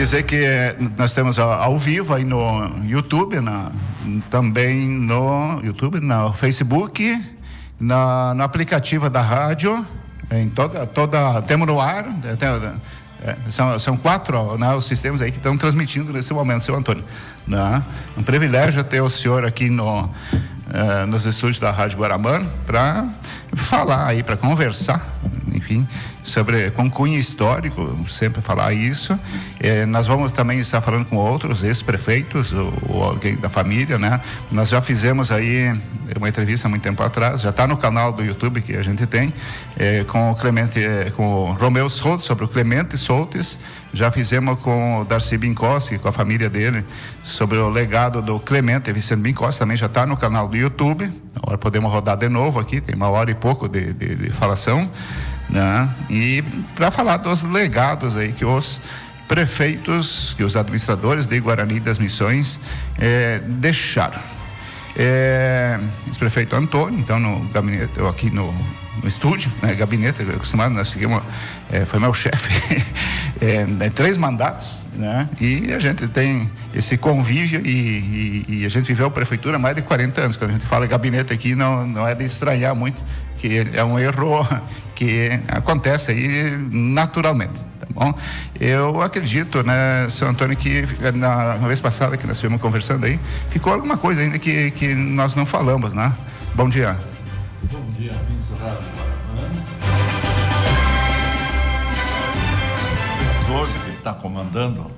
dizer que nós temos ao vivo aí no YouTube, também no YouTube, no Facebook, no aplicativo da rádio, em temos no ar, são 4, né, os sistemas aí que estão transmitindo nesse momento, seu Antônio. Né? Um privilégio ter o senhor aqui nos estúdios da Rádio Guaramã para falar aí, para conversar, enfim, sobre com cunho histórico, sempre falar isso. Nós vamos também estar falando com outros ex-prefeitos ou alguém da família, né? Nós já fizemos aí uma entrevista há muito tempo atrás, já está no canal do YouTube que a gente tem, com o Clemente, com o Romeu Soltes, sobre o Clemente Soltes. Já fizemos com o Darcy Bincossi, com a família dele, sobre o legado do Clemente Vicente Bincossi, também já está no canal do YouTube. Agora podemos rodar de novo aqui, tem 1h e pouco de falação, né? E para falar dos legados aí que os prefeitos, que os administradores de Guarani das Missões deixaram. Ex-prefeito Antônio, então no gabinete, eu aqui no estúdio, né, gabinete, acostumado, nós seguimos, foi meu chefe, 3 mandatos, né, e a gente tem esse convívio e a gente viveu a prefeitura há mais de 40 anos. Quando a gente fala gabinete aqui, não é de estranhar muito, que é um erro que acontece aí naturalmente. Tá bom? Eu acredito, né, seu Antônio, que na vez passada que nós estivemos conversando aí, ficou alguma coisa ainda que nós não falamos, né? Bom dia. Bom dia, amigos do Rádio Guaramã. Zorzo, que está comandando,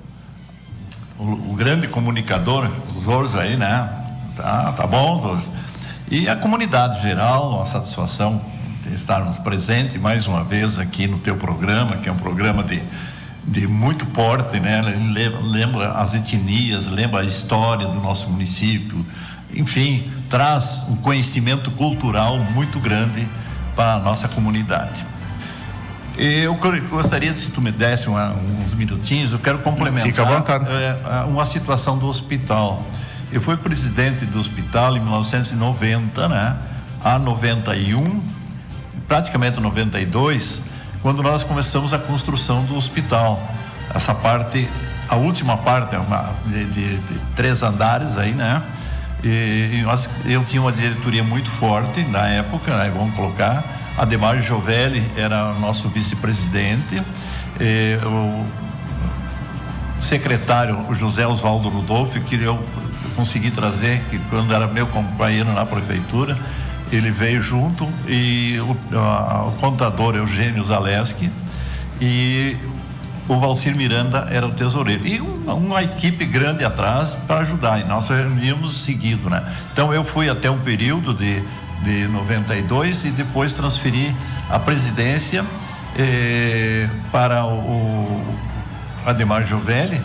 o grande comunicador, o Zorzo aí, né? Tá bom, Zorzo. E a comunidade geral, uma satisfação de estarmos presentes mais uma vez aqui no teu programa, que é um programa de muito porte, né? Lembra as etnias, lembra a história do nosso município, enfim, traz um conhecimento cultural muito grande para a nossa comunidade. Eu gostaria, se tu me desse uns minutinhos, eu quero complementar. Fica à vontade. Uma situação do hospital. Eu fui presidente do hospital em 1990, né? A 91, praticamente 92, quando nós começamos a construção do hospital. Essa parte, a última parte, de 3 andares aí, né? Eu tinha uma diretoria muito forte na época, né? Vamos colocar. Ademar Giovelli era o nosso vice-presidente, o secretário, o José Oswaldo Rudolph, que eu consegui trazer, que quando era meu companheiro na prefeitura, ele veio junto, e o contador Eugênio Zaleski, e o Valcir Miranda era o tesoureiro, e uma equipe grande atrás para ajudar, e nós reuníamos seguido, né? Então eu fui até um período de 92 e depois transferi a presidência para o Ademar Giovelli,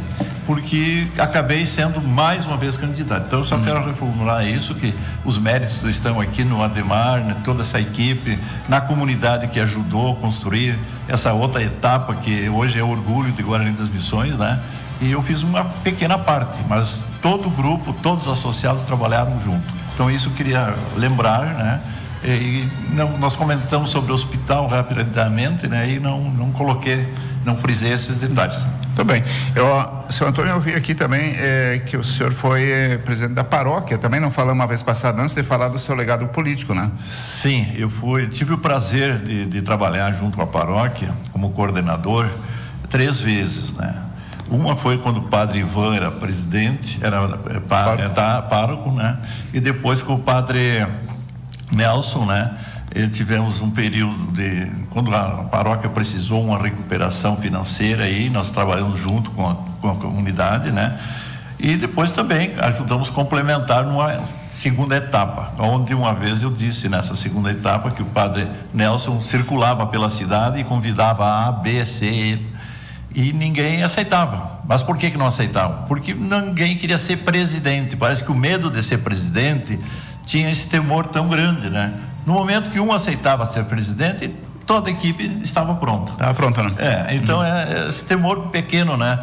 porque acabei sendo mais uma vez candidato. Então eu só quero reformular isso, que os méritos estão aqui no Ademar, né, toda essa equipe, na comunidade que ajudou a construir essa outra etapa que hoje é orgulho de Guarani das Missões, né? E eu fiz uma pequena parte, mas todo o grupo, todos os associados trabalharam junto. Então isso eu queria lembrar, né? Nós comentamos sobre o hospital rapidamente, né? E não frisei esses detalhes. Muito bem. Seu Antônio, eu vi aqui também que o senhor foi presidente da paróquia. Também não falamos uma vez passada, antes de falar do seu legado político, né? Sim, tive o prazer de trabalhar junto com a paróquia como coordenador 3 vezes, né? Uma foi quando o padre Ivan era presidente, pároco, né? E depois com o padre Nelson, né? Tivemos um período quando a paróquia precisou uma recuperação financeira, aí nós trabalhamos junto com a comunidade, né? E depois também ajudamos a complementar numa segunda etapa, onde uma vez eu disse nessa segunda etapa que o padre Nelson circulava pela cidade e convidava A, B, C, e ninguém aceitava. Mas por que não aceitavam? Porque ninguém queria ser presidente. Parece que o medo de ser presidente tinha esse temor tão grande, né? No momento que um aceitava ser presidente, toda a equipe estava pronta. Estava pronta, né? Então é esse temor pequeno, né?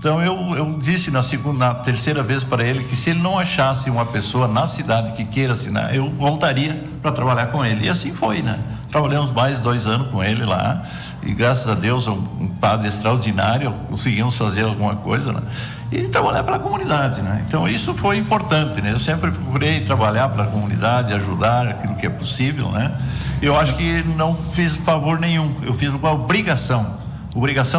Então eu disse na terceira vez para ele que se ele não achasse uma pessoa na cidade que queira assinar, eu voltaria para trabalhar com ele. E assim foi, né? Trabalhamos mais 2 anos com ele lá, e graças a Deus, um padre extraordinário, conseguimos fazer alguma coisa, né? E trabalhar pela comunidade, né? Então isso foi importante, né? Eu sempre procurei trabalhar pela comunidade, ajudar aquilo que é possível, né? Eu acho que não fiz favor nenhum, eu fiz uma obrigação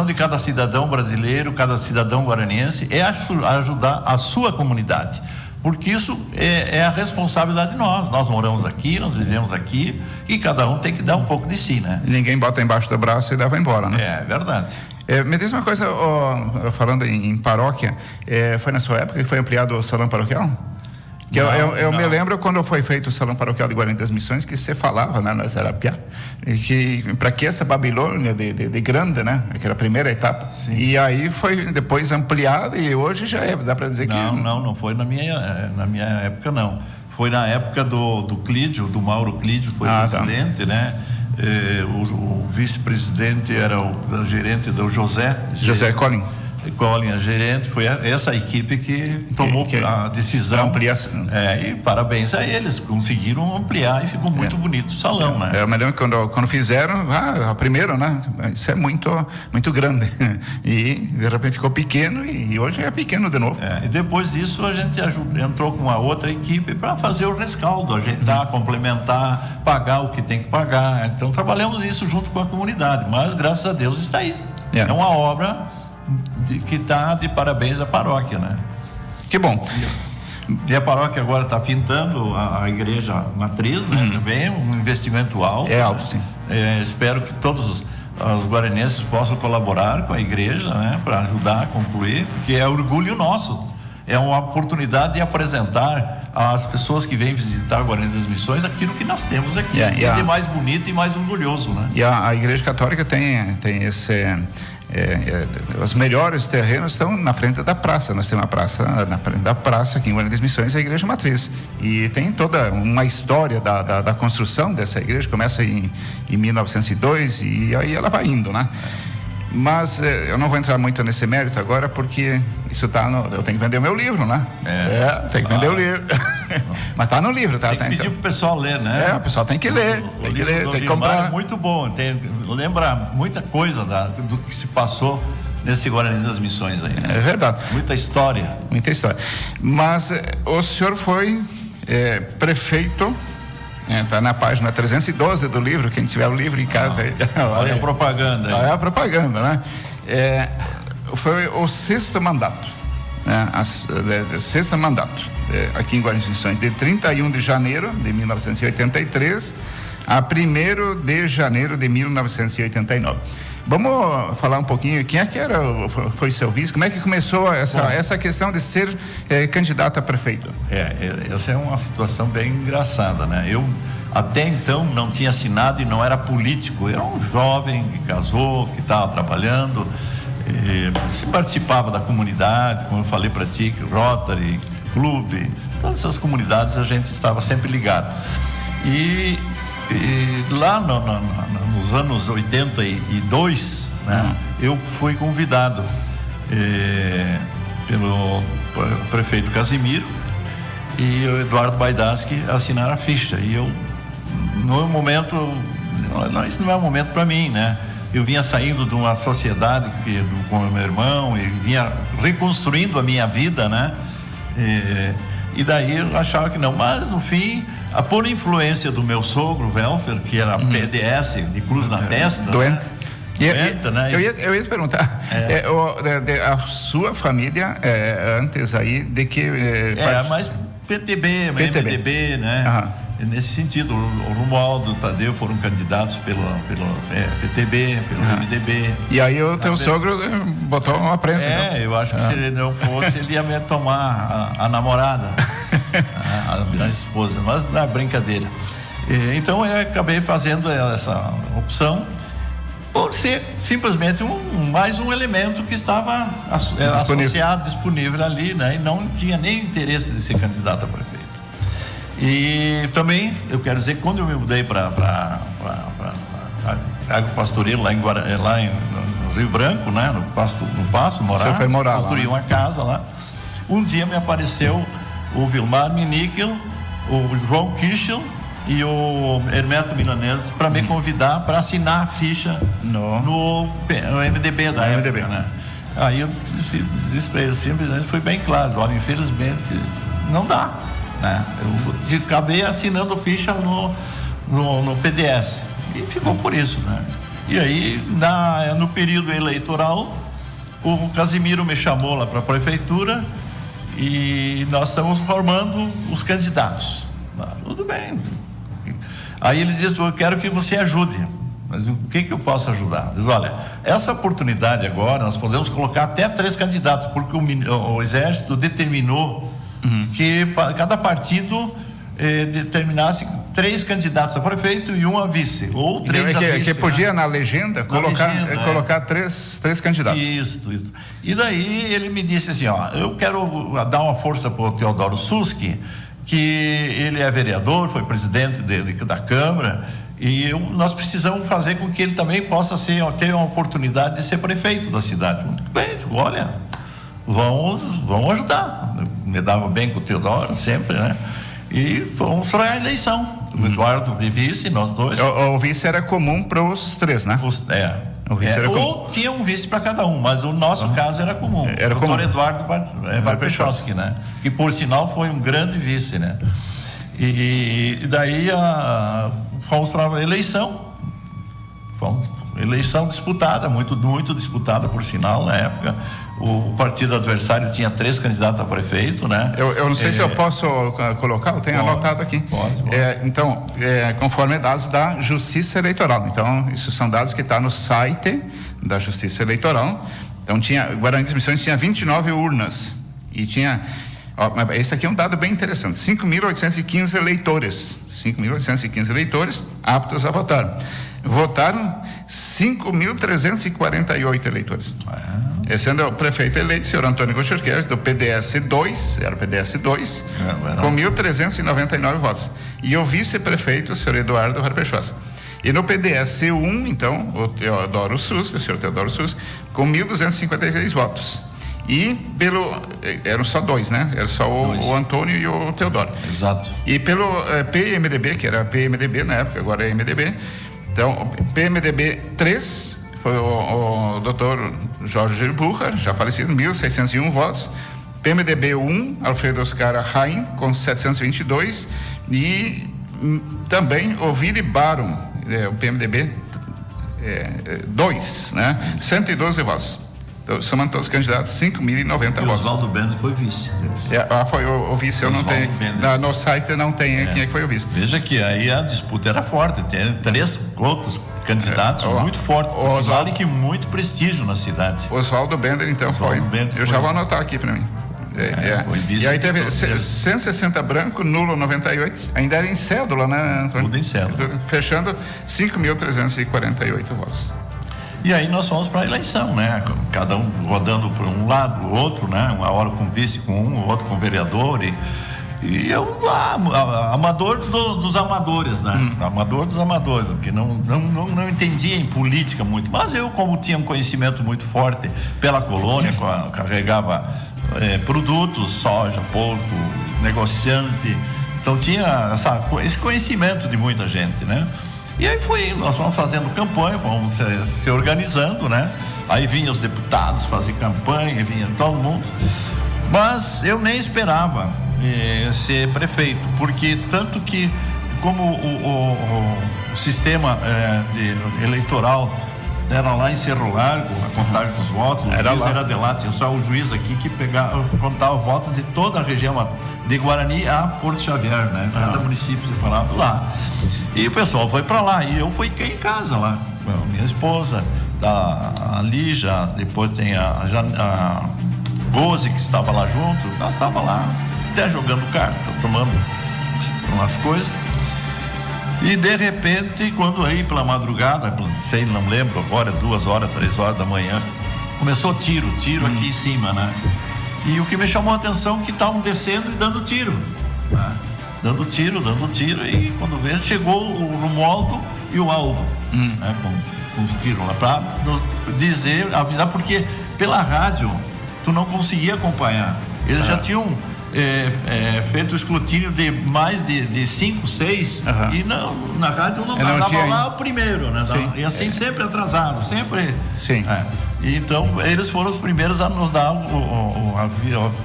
de cada cidadão brasileiro, cada cidadão guaraniense, é ajudar a sua comunidade, porque isso é a responsabilidade de nós moramos aqui, nós vivemos aqui, e cada um tem que dar um pouco de si, né? Ninguém bota embaixo do braço e leva embora, né? É verdade. Me diz uma coisa, falando em paróquia, foi na sua época que foi ampliado o salão paroquial? Que eu me lembro quando foi feito o Salão Paroquial de Guarani das Missões, que você falava, né, nós era piá, que para que essa Babilônia de grande, né, que era a primeira etapa. Sim. E aí foi depois ampliado e hoje já dá para dizer que... Não foi na minha época, não. Foi na época do Clídio, do Mauro Clídio, foi presidente, tá, né? O vice-presidente era o gerente do José Collin, a gerente, foi essa equipe que tomou a decisão. Ampliação. E parabéns a eles, conseguiram ampliar e ficou muito bonito o salão, né? Eu me lembro quando fizeram, a primeira, né? Isso é muito, muito grande. E de repente ficou pequeno e hoje é pequeno de novo. E depois disso a gente entrou com a outra equipe para fazer o rescaldo, ajeitar, complementar, pagar o que tem que pagar. Então trabalhamos isso junto com a comunidade, mas graças a Deus está aí. É uma obra que está de parabéns à paróquia, né? Que bom. E a paróquia agora está pintando a igreja matriz, né? Também um investimento alto. É alto, sim. Espero que todos os guaranenses possam colaborar com a igreja, né? Para ajudar a concluir, porque é orgulho nosso. É uma oportunidade de apresentar às pessoas que vêm visitar Guarani das Missões aquilo que nós temos aqui. De mais bonito e mais orgulhoso, né? E a Igreja Católica tem esse... os melhores terrenos estão na frente da praça. Nós temos uma praça, na frente da praça aqui em Guarani das Missões, a igreja matriz, e tem toda uma história da construção dessa igreja. Começa em 1902 e aí ela vai indo, né? Mas eu não vou entrar muito nesse mérito agora, porque isso eu tenho que vender o meu livro, né? Tem que vender o livro. Mas está no livro, tá? Tem que pedir pro pessoal ler, né? O pessoal tem que ler. Tem que ler, tem que comprar. É muito bom, lembra muita coisa do que se passou nesse Guarani das Missões aí. É verdade. Muita história. Mas o senhor foi prefeito... Está na página 312 do livro, quem tiver o livro em casa. Olha a propaganda. Olha a propaganda, né? Foi o 6º mandato, né? Sexto mandato, aqui em Guarani das Missões, de 31 de janeiro de 1983 a 1º de janeiro de 1989. Vamos falar um pouquinho, quem é que foi seu vice? Como é que começou essa questão de ser candidato a prefeito? Essa é uma situação bem engraçada, né? Eu até então não tinha assinado e não era político, eu era um jovem que casou, que estava trabalhando, se participava da comunidade, como eu falei para ti, Rotary, Clube, todas essas comunidades a gente estava sempre ligado. E lá nos anos 82, né, eu fui convidado pelo prefeito Casimiro e o Eduardo Baidaski a assinar a ficha. E eu, no momento, isso não é um momento para mim, né? Eu vinha saindo de uma sociedade com o meu irmão e vinha reconstruindo a minha vida, né? E daí eu achava que não, mas no fim, por influência do meu sogro, Welfer, que era PDS, de cruz na testa, doente, né? Eu ia te perguntar, a sua família, antes aí, de que... mais PTB, MDB, né? Nesse sentido, o Romualdo, o Tadeu foram candidatos pelo PTB, pelo MDB. E aí o teu sogro botou uma prensa. Eu acho que se ele não fosse, ele ia me tomar a namorada, a esposa, mas não é brincadeira. Então eu acabei fazendo essa opção por ser simplesmente mais um elemento que estava associado, disponível ali, né? E não tinha nem interesse de ser candidato a prefeito. E também, eu quero dizer que quando eu me mudei para agropastoreiro lá no Rio Branco, né? No Pasto, Você foi morar construí lá, uma casa lá. Um dia me apareceu o Vilmar Minichel, o João Kischel e o Hermeto Milanese para me convidar para assinar a ficha no MDB da época, né? Aí eu disse para eles, simplesmente foi bem claro, olha, infelizmente não dá, né? Eu acabei assinando ficha no PDS e ficou por isso, né? E aí, no período eleitoral, o Casimiro me chamou lá para a prefeitura e nós estamos formando os candidatos. Tudo bem. Aí ele disse, eu quero que você ajude. Mas o que eu posso ajudar? Diz, olha, essa oportunidade agora, nós podemos colocar até 3 candidatos, porque o Exército determinou que cada partido determinasse 3 candidatos a prefeito e 1 a vice, ou 3 a vice. Que podia, na legenda, colocar 3 candidatos. Isso. E daí ele me disse assim, ó, eu quero dar uma força para o Teodoro Suski, que ele é vereador, foi presidente da Câmara, e nós precisamos fazer com que ele também possa ter uma oportunidade de ser prefeito da cidade. Muito bem, olha, vamos ajudar. Me dava bem com o Teodoro, sempre, né? E fomos para a eleição. O Eduardo de vice, nós dois. O vice era comum para os 3, né? Ou tinha um vice para cada um, mas o nosso caso era comum. Era o doutor Eduardo Barpechowski, né? Que por sinal foi um grande vice, né? E daí fomos para a eleição. Eleição disputada, muito disputada, por sinal, na época. O partido adversário tinha 3 candidatos a prefeito, né? Eu não sei se eu posso colocar, eu tenho anotado aqui. Pode. Então, conforme dados da Justiça Eleitoral. Então, isso são dados que estão no site da Justiça Eleitoral. Então, Guarani das Missões tinha 29 urnas. E tinha... esse aqui é um dado bem interessante. 5.815 eleitores. 5.815 eleitores aptos a votar. Votaram 5.348 eleitores. Sendo o prefeito eleito, o senhor Antônio Gutierrez, do PDS 2, era o PDS 2, com 1.399 votos. E o vice-prefeito, o senhor Eduardo Barpechowski. E no PDS 1, então, o senhor Teodoro Sus, com 1.256 votos. E eram só 2, né? Era só o Antônio e o Teodoro. Exato. E pelo PMDB, que era PMDB na época, agora é MDB. Então, PMDB 3 foi o doutor Jorge Bucher, já falecido, 1.601 votos. PMDB 1, Alfredo Oscar Rain, com 722. E também o Vili Baron, o PMDB 2, né? 112 votos. Então, somando todos os candidatos, 5.090 votos. O Oswaldo Bender foi vice. Foi o vice, eu não tenho. No site não tem quem é que foi o vice. Veja que aí a disputa era forte, tem 3 outros candidatos muito fortes, e que muito prestígio na cidade. Oswaldo Bender, então, foi. Eu já vou anotar aqui para mim. Foi vice. E aí teve 160 branco, nulo 98, ainda era em cédula, né, Antônio? Tudo em cédula. Fechando 5.348 votos. E aí nós fomos para a eleição, né? Cada um rodando para um lado, o outro, né? Uma hora com vice, com um, outro com vereador. E eu amador dos amadores, né? Amador dos amadores, porque não entendia em política muito. Mas eu, como tinha um conhecimento muito forte pela colônia, carregava produtos, soja, porco, negociante. Então tinha esse conhecimento de muita gente, né? E aí nós fomos fazendo campanha, fomos se organizando, né? Aí vinham os deputados fazer campanha, vinha todo mundo. Mas eu nem esperava ser prefeito, porque tanto que como o sistema eleitoral era lá em Cerro Largo, a contagem dos votos, o juiz era de lá, tinha só o juiz aqui que contava o voto de toda a região, de Guarani a Porto Xavier, né? Cada município separado lá. E o pessoal foi para lá, e eu fiquei em casa lá, minha esposa, a Lígia, depois tem a Rose, que estava lá junto, nós estávamos lá, até jogando carta, tomando umas coisas. E de repente, quando aí pela madrugada, sei, não lembro agora, 2 horas, 3 horas da manhã, começou tiro aqui em cima, né? E o que me chamou a atenção é que estavam descendo e dando tiro, né? Dando tiro, e quando veio, chegou o Romualdo e o Aldo. né, com os tiros lá, para nos dizer, avisar, porque pela rádio tu não conseguia acompanhar. Eles já tinham feito o escrutínio de mais de 5, 6 e não, na rádio não dava lá o primeiro, né? E assim sempre atrasado, sempre. Sim. Então eles foram os primeiros a nos dar o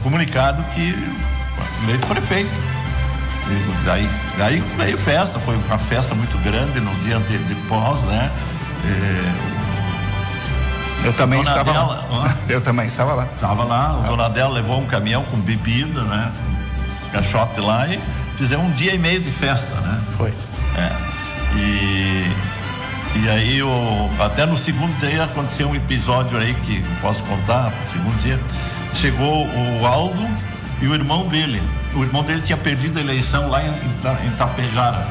comunicado que eleito prefeito. E daí veio festa, foi uma festa muito grande no dia de pós, né? Eu também estava lá. Eu também estava lá. Estava lá, o Donadelo levou um caminhão com bebida, né? Caixote lá e fizemos 1 dia e meio de festa, né? Foi. E aí, até no segundo dia aconteceu um episódio aí que não posso contar, no segundo dia, chegou o Aldo e o irmão dele. O irmão dele tinha perdido a eleição lá em Tapejara.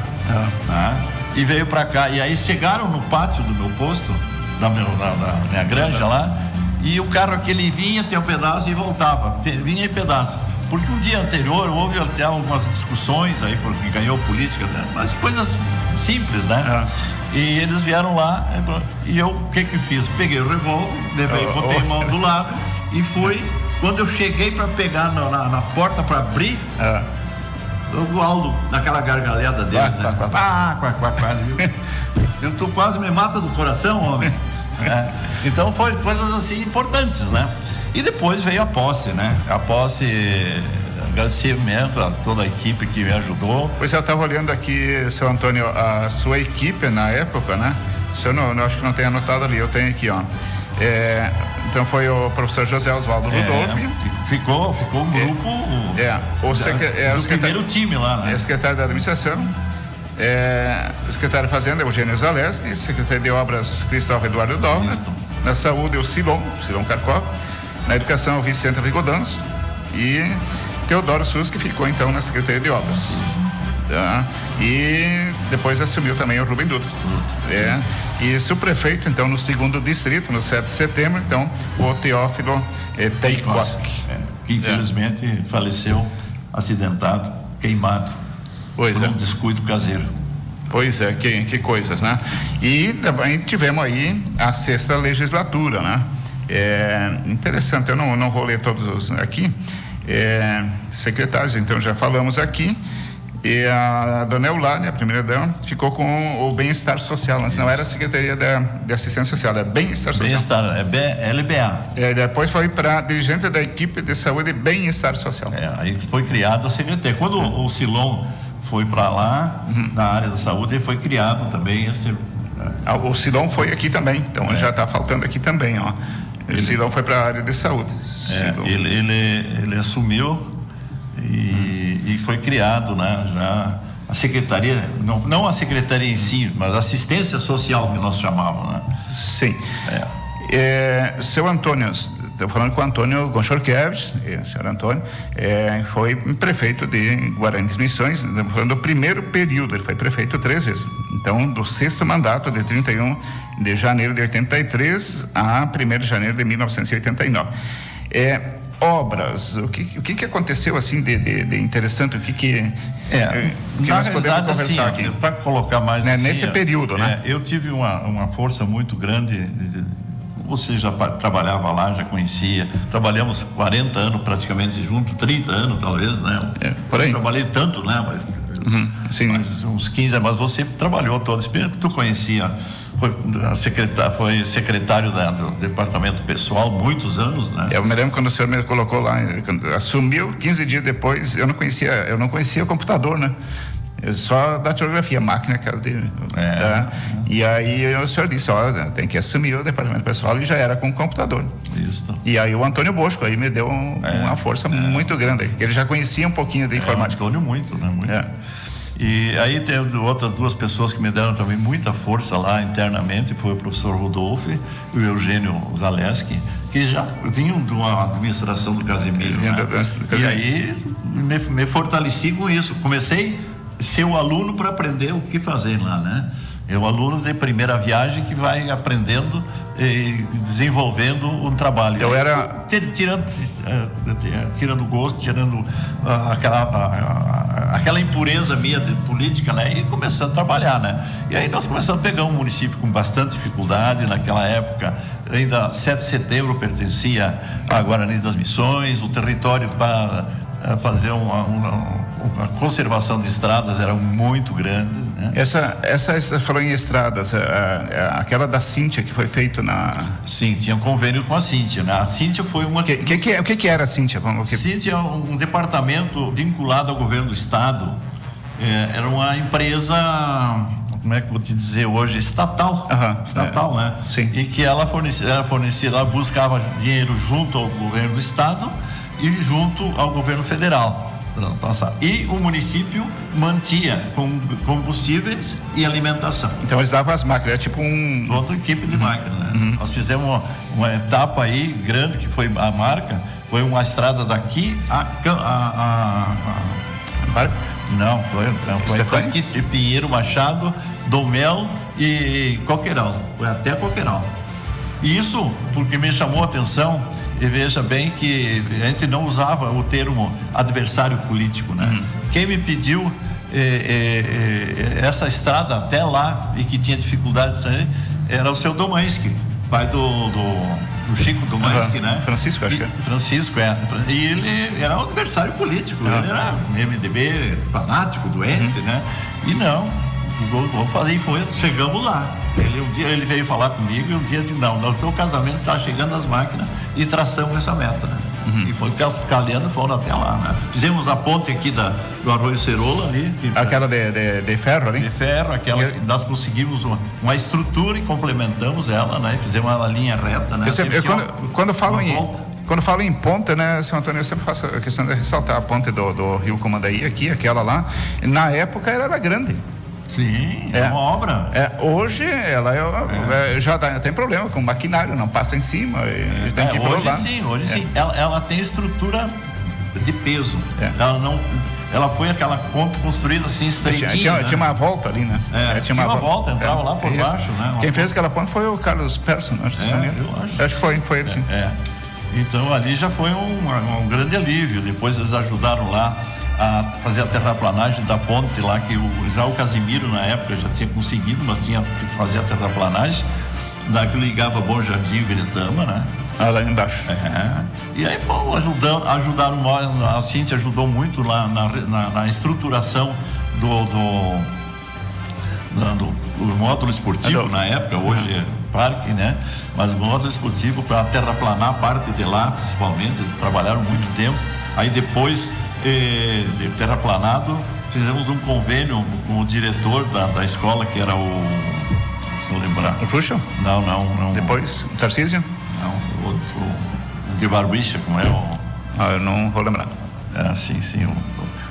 E veio para cá. E aí chegaram no pátio do meu posto, da minha granja lá, e o carro aquele vinha até um pedaço e voltava, vinha em pedaço. Porque um dia anterior houve até algumas discussões aí, porque ganhou política, né? Mas coisas simples, né? E eles vieram lá, e eu, o que fiz? Peguei o revólver, botei a mão do lado e fui. Quando eu cheguei para pegar na porta para abrir, o Aldo, naquela gargalhada dele, tu quase me mata do coração, homem. Então foi coisas assim importantes, né? E depois veio a posse, né? A posse, agradecimento a toda a equipe que me ajudou. Pois eu estava olhando aqui, seu Antônio, a sua equipe na época, né? O senhor não, acho que não tem anotado ali, eu tenho aqui, ó. Então foi o professor José Oswaldo Rudolph. Ficou um grupo o primeiro time lá, né? Secretário da Administração, o secretário de Fazenda, Eugênio Zaleski, secretário de Obras, Cristóvão Eduardo Dorna, na Saúde, o Silon Carcó, na Educação, o Vicente Rigodanzo e Teodoro Sus, que ficou então na Secretaria de Obras. E depois assumiu também o Rubem Dutra. E o prefeito, então, no 2º distrito, no 7 de setembro, então, o Teófilo Teikoski. Que infelizmente faleceu acidentado, queimado, por um descuido caseiro. Pois é, que coisas, né? E também tivemos aí a 6ª legislatura, né? Interessante, eu não vou ler todos aqui, secretários, então já falamos aqui. E a dona Eulália, a primeira dama, ficou com o bem-estar social, mas não era a Secretaria de Assistência Social, era bem-estar social. Bem-estar, LBA. Depois foi para dirigente da equipe de saúde e bem-estar social. Aí foi criado a Secretaria. Quando o Silon foi para lá, na área da saúde, ele foi criado também esse... O Silon foi aqui também, então já está faltando aqui também, ó. O Silon foi para a área de saúde. Ele assumiu e foi criado, né, já a secretaria, não a secretaria em si, mas a assistência social que nós chamávamos, né? Sim. Seu Antônio, estou falando com o Antônio Gonchorkiewicz, senhor Antônio, foi prefeito de Guarani das Missões, estamos falando do primeiro período, ele foi prefeito 3 vezes, então do 6º mandato, de 31 de janeiro de 83 a 1º de janeiro de 1989. Obras, o que aconteceu assim de interessante, o que nós podemos conversar aqui? Para colocar mais assim, nesse período, né? Eu tive uma força muito grande. Você já trabalhava lá, já conhecia. Trabalhamos 40 anos praticamente juntos, 30 anos talvez, né? Por aí. Eu trabalhei tanto, né? Mas uns 15 anos. Mas você trabalhou todo esse período, tu conhecia. Foi secretário do departamento pessoal muitos anos, né? Eu me lembro quando o senhor me colocou lá, assumiu 15 dias depois, eu não conhecia o computador, né? Só datilografia, máquina aquela dele. E aí o senhor disse, tem que assumir o departamento pessoal, e já era com o computador. Isso. E aí o Antônio Bosco aí me deu uma força muito grande, porque ele já conhecia um pouquinho da informática. Antônio muito, né? Muito. E aí tem outras 2 pessoas que me deram também muita força lá internamente, foi o professor Rudolph e o Eugênio Zaleski, que já vinham de uma administração do Casimiro, né? E aí me fortaleci com isso, comecei a ser o aluno para aprender o que fazer lá, né? É um aluno de primeira viagem que vai aprendendo e desenvolvendo um trabalho. Eu era... Tirando gosto, tirando aquela impureza minha de política, né? E começando a trabalhar, né? E aí nós começamos a pegar um município com bastante dificuldade. Naquela época, ainda 7 de setembro pertencia à Guarani das Missões, o território para fazer uma conservação de estradas era muito grande, né? Você falou em estradas, aquela da Cíntia que foi feito na... Sim, tinha um convênio com a Cíntia, né? A Cíntia foi uma... O que era a Cíntia? Cíntia é um departamento vinculado ao governo do estado, era uma empresa, como é que eu vou te dizer hoje, estatal, né? Sim. E que ela fornecia, ela buscava dinheiro junto ao governo do estado e junto ao governo federal. E o município mantinha combustíveis e alimentação. Então eles davam as máquinas, tipo toda a equipe de máquinas, né? Nós fizemos uma etapa aí grande, que foi a marca, foi uma estrada daqui foi daqui de Pinheiro Machado, Domel e Coqueiral, foi até Coqueiral. E isso porque me chamou a atenção. E veja bem que a gente não usava o termo adversário político, né? Quem me pediu essa estrada até lá e que tinha dificuldade era o seu Domanski, pai do Chico Domanski, né? Francisco, acho que é. Francisco, E ele era um adversário político, ele era MDB fanático, doente, né? E não, vou fazer, chegamos lá. Um dia ele veio falar comigo e um dia disse, não, no teu casamento está chegando as máquinas e traçamos essa meta, né? E foi cascalhando, foram até lá, né? Fizemos a ponte aqui do Arroio Cerola ali. Aquela de ferro ali? De ferro, aquela que nós conseguimos uma estrutura e complementamos ela, né? Fizemos uma linha reta, né? Quando falo em ponte, né, seu Antônio, eu sempre faço a questão de ressaltar a ponte do Rio Comandaí aqui, aquela lá, na época ela era grande. Sim, é uma obra. Hoje ela já tem problema com o maquinário, não passa em cima, tem que ir por lá. Hoje sim. Ela tem estrutura de peso. Ela foi aquela ponte construída assim estreitinha. Tinha uma volta ali, né? Tinha uma volta, entrava lá por baixo, né? Quem fez aquela ponte foi o Carlos Persson, acho que foi ele, sim. Então ali já foi um grande alívio. Depois eles ajudaram lá a fazer a terraplanagem da ponte lá, que já o Casimiro na época já tinha conseguido, mas tinha que fazer a terraplanagem que ligava Bom Jardim e Veretama, né? Lá embaixo. E aí, ajudaram, a Cíntia ajudou muito lá na estruturação do módulo esportivo na época, hoje é parque, né? Mas o módulo esportivo para terraplanar a parte de lá, principalmente, eles trabalharam muito tempo. Aí depois de terraplanado, fizemos um convênio com o diretor da escola, que era se não lembrar. O Fuxo? Não. Depois, o Tarcísio? Não, outro, de Barbicha, como é o... eu não vou lembrar. Sim.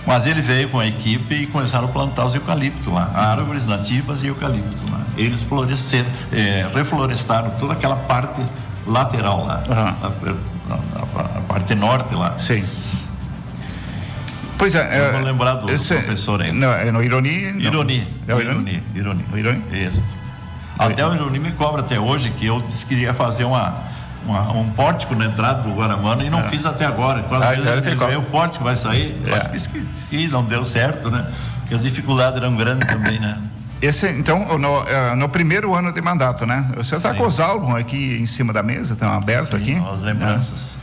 Mas ele veio com a equipe e começaram a plantar os eucaliptos lá, árvores nativas e eucaliptos lá. Eles reflorestaram toda aquela parte lateral lá, a parte norte lá. Sim. Pois eu vou lembrar do professor aí. Não, é no Ironi? Ironi. Ironi? Isso. Até o Ironi me cobra até hoje que eu disse que ia fazer um pórtico na entrada do Guaramana e não fiz até agora. Quando ele veio, o pórtico vai sair. Mas que não deu certo, né? Porque as dificuldades eram grandes também, né? Então, no primeiro ano de mandato, né? O senhor está com os álbuns aqui em cima da mesa, estão abertos aqui. As lembranças.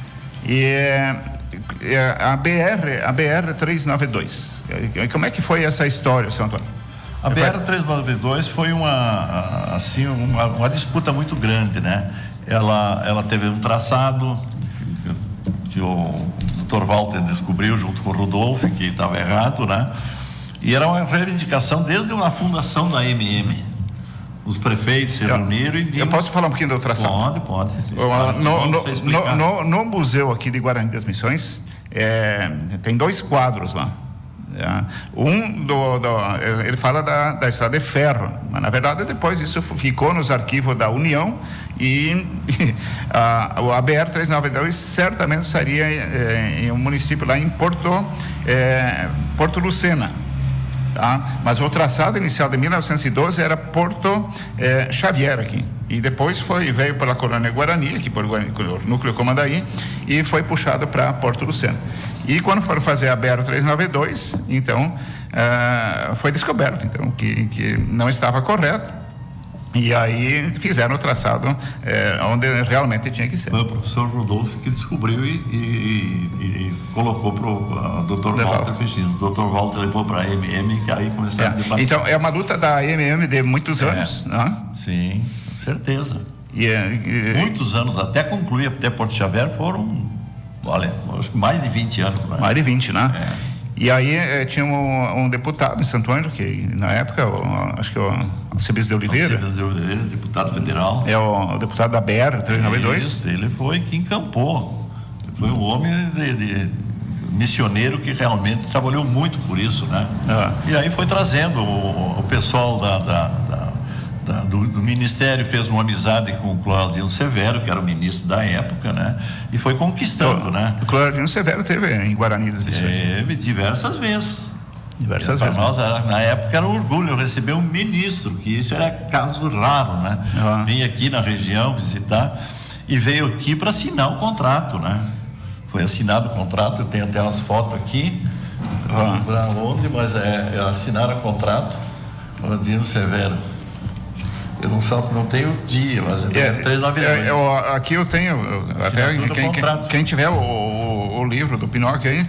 A BR 392. Como é que foi essa história, senhor Antônio? A BR 392 foi uma disputa muito grande, né? Ela teve um traçado que o Dr. Walter descobriu junto com o Rudolf, que estava errado, né? E era uma reivindicação desde a fundação da MM. Os prefeitos se reuniram e... Eu posso falar um pouquinho do traçado? Pode. No museu aqui de Guarani das Missões, tem 2 quadros lá. Ele fala da estrada de ferro, mas na verdade depois isso ficou nos arquivos da União e a BR-392 certamente estaria em um município lá em Porto Lucena. tá? Mas o traçado inicial de 1912 era Porto Xavier aqui. E depois veio pela colônia Guarani, aqui por núcleo Comandaí, e foi puxado para Porto Luceno. E quando foram fazer a BR-392, então, foi descoberto então, que não estava correto. E aí fizeram o traçado onde realmente tinha que ser. Foi o professor Rudolf que descobriu e colocou para o Dr. Walter Peixinho. O Dr. Walter levou para a AMM, que aí começaram a debater. Então, é uma luta da AMM de muitos anos, né? Sim, com certeza. Muitos anos, até concluir, até Porto Xavier, foram, olha, acho que mais de 20 anos. Né? Mais de 20, né? E aí tinha um deputado em Santo Ângelo, que na época, acho que é o Alcibiades de Oliveira. Alcibiades de Oliveira, deputado federal. É o deputado da BR-392. Isso, ele foi que encampou. Foi um homem missioneiro que realmente trabalhou muito por isso, né? E aí foi trazendo o pessoal do Ministério, fez uma amizade com o Claudino Severo, que era o ministro da época, né? E foi conquistando, né? O Claudino Severo teve em Guarani das Missões. Teve diversas vezes. Diversas vezes. Para nós, na época, era um orgulho receber um ministro, que isso era caso raro, né? Vinha aqui na região visitar e veio aqui para assinar o contrato, né? Foi assinado o contrato, eu tenho até umas fotos aqui, para onde, mas assinaram o contrato, Claudino Severo. Eu não tenho o dia, mas é 392. Aqui eu tenho, até quem tiver o livro do Pinóquio aí,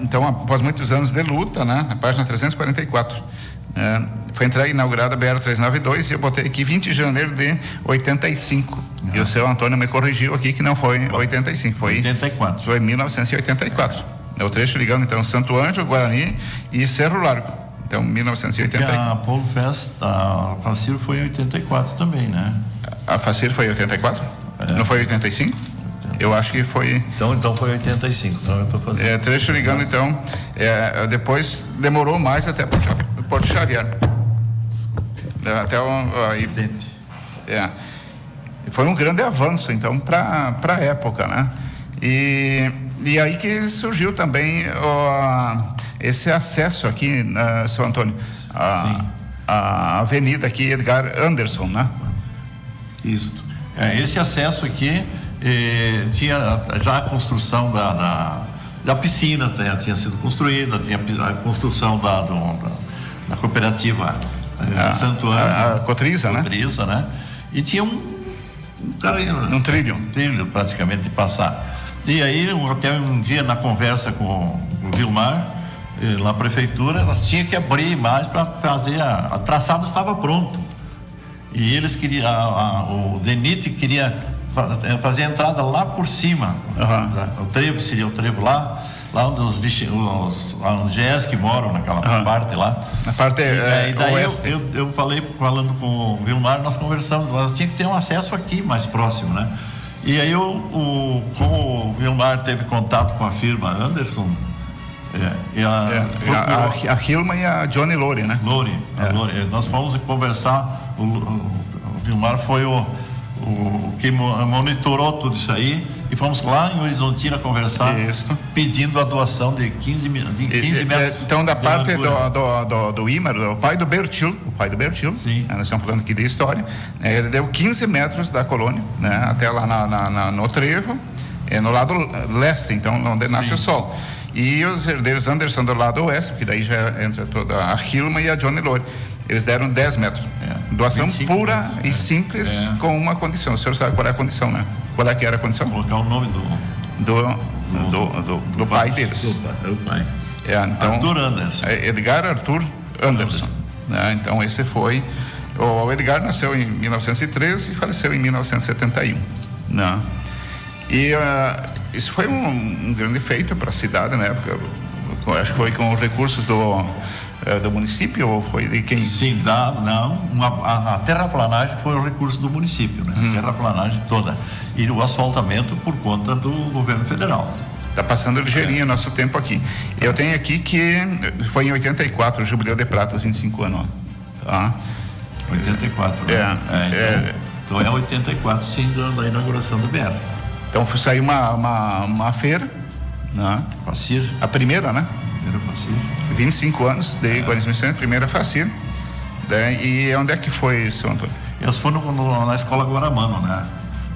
então após muitos anos de luta, né, na página 344, foi inaugurada a BR-392 e eu botei aqui 20 de janeiro de 85. E o seu Antônio me corrigiu aqui que não foi 85, foi 84. Foi 1984. É o trecho ligando então Santo Ângelo, Guarani e Cerro Largo. Então, 1984. A Polo Fest, a Facir foi em 84 também, né? A Facir foi em 84? Não foi em 85? Eu acho que foi... Então foi em 85. Então eu tô fazendo. Trecho ligando, então, depois demorou mais até Porto Xavier. Até o... Acidente. Foi um grande avanço, então, para a época, né? E aí que surgiu também esse acesso aqui na São Antônio, a avenida aqui Edgar Anderson, né? Isso. Esse acesso aqui tinha já a construção da piscina, tinha sido construída, tinha a construção da cooperativa Santo Ângelo. A Cotriza, né? Cotriza, né? E tinha um trilho praticamente de passar. E aí, até um dia na conversa com o Vilmar, na prefeitura, elas tinham que abrir mais para fazer a traçado estava pronto. E eles queriam, o DENIT queria fazer a entrada lá por cima. O trevo seria o trevo lá onde os GES que moram naquela parte lá. Na parte daí oeste. Eu falando com o Vilmar, nós conversamos, mas tinha que ter um acesso aqui mais próximo, né? E aí, como o Vilmar teve contato com a firma Anderson, a Hilma e a Johnny Lore, né? Lore. Nós fomos conversar, o Vilmar foi o que monitorou tudo isso aí, e fomos lá em Horizontina conversar, pedindo a doação de 15 metros. Então, da parte do Imer, o pai do Bertil, sim. Nós estamos falando aqui de história, ele deu 15 metros da colônia, né, até lá no trevo, no lado leste, então, onde nasce o sol. E os herdeiros Anderson do lado oeste, que daí já entra toda a Hilma e a Johnny Lore. Eles deram 10 metros. Doação pura metros, e simples, com uma condição. O senhor sabe qual é a condição, né? Qual é que era a condição? Colocar o nome do pai deles. Do pai. Então, Arthur Anderson. Edgar Arthur Anderson. Né? Então, esse foi... O Edgar nasceu em 1913 e faleceu em 1971. Né? E isso foi um grande feito para a cidade, né? Acho que foi com os recursos do município, ou foi de quem? Sim, a terraplanagem foi o recurso do município, né? A terraplanagem toda. E o asfaltamento por conta do governo federal. Está passando ligeirinho o nosso tempo aqui. Eu tenho aqui que foi em 84, o Jubileu de Prata, os 25 anos. Tá? 84, né? Então é 84, sim, da inauguração do BR. Então saiu uma feira, né? Facir. A primeira, né? Primeira FACIR. 25 anos de Guarani's Missões, primeira FACIR. Né? E onde é que foi, seu Antônio? Eles foram na escola Guaramano, né?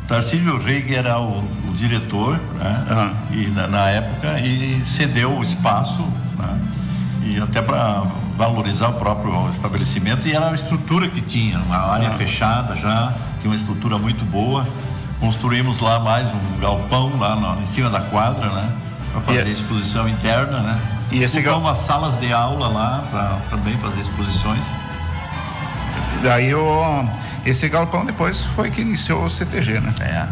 Tarcísio Reig era o diretor, né? E na época, e cedeu o espaço, né? E até para valorizar o próprio estabelecimento, e era a estrutura que tinha, uma área fechada já, tinha uma estrutura muito boa. Construímos lá mais um galpão lá em cima da quadra, né? Para fazer exposição interna, né? E esse umas salas de aula lá para também fazer exposições. Daí esse galpão depois foi que iniciou o CTG, né?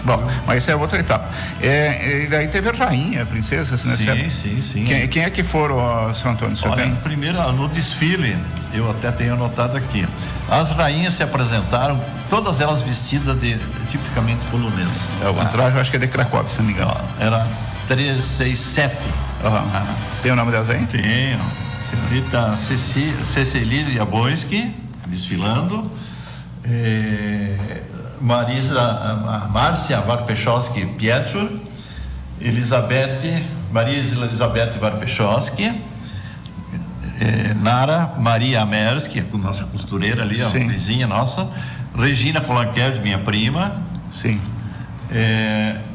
Bom, mas essa é outra etapa. E daí teve a rainha, a princesa, né? Sim. Quem é que foram, São Antônio? Olha, primeiro no desfile, eu até tenho anotado aqui. As rainhas se apresentaram, todas elas vestidas tipicamente polonesa. O traje, eu acho que é de Cracóvia, se não me engano. Era 367. Tem o nome delas aí? Tenho. Senhorita Cecilia Jaboński, desfilando. Márcia Warpechowski Pietro, Maria Elizabeth Warpechowski, Nara Maria Amersky, a nossa costureira ali, a vizinha nossa, Regina Kolankev, minha prima,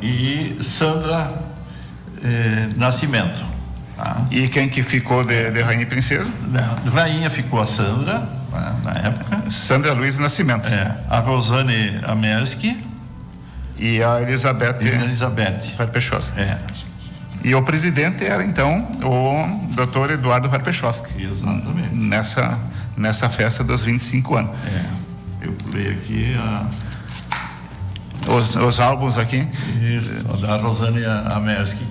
e Sandra Nascimento. E quem que ficou de rainha e princesa? Rainha ficou a Sandra, na época. Sandra Luiz Nascimento. A Rosane Amersky. E a Elizabeth Warpechowski. E o presidente era, então, o Dr. Eduardo Warpechowski. Exatamente. Nessa festa dos 25 anos. Eu pulei aqui os álbuns aqui. Isso, da Rosane Amersky,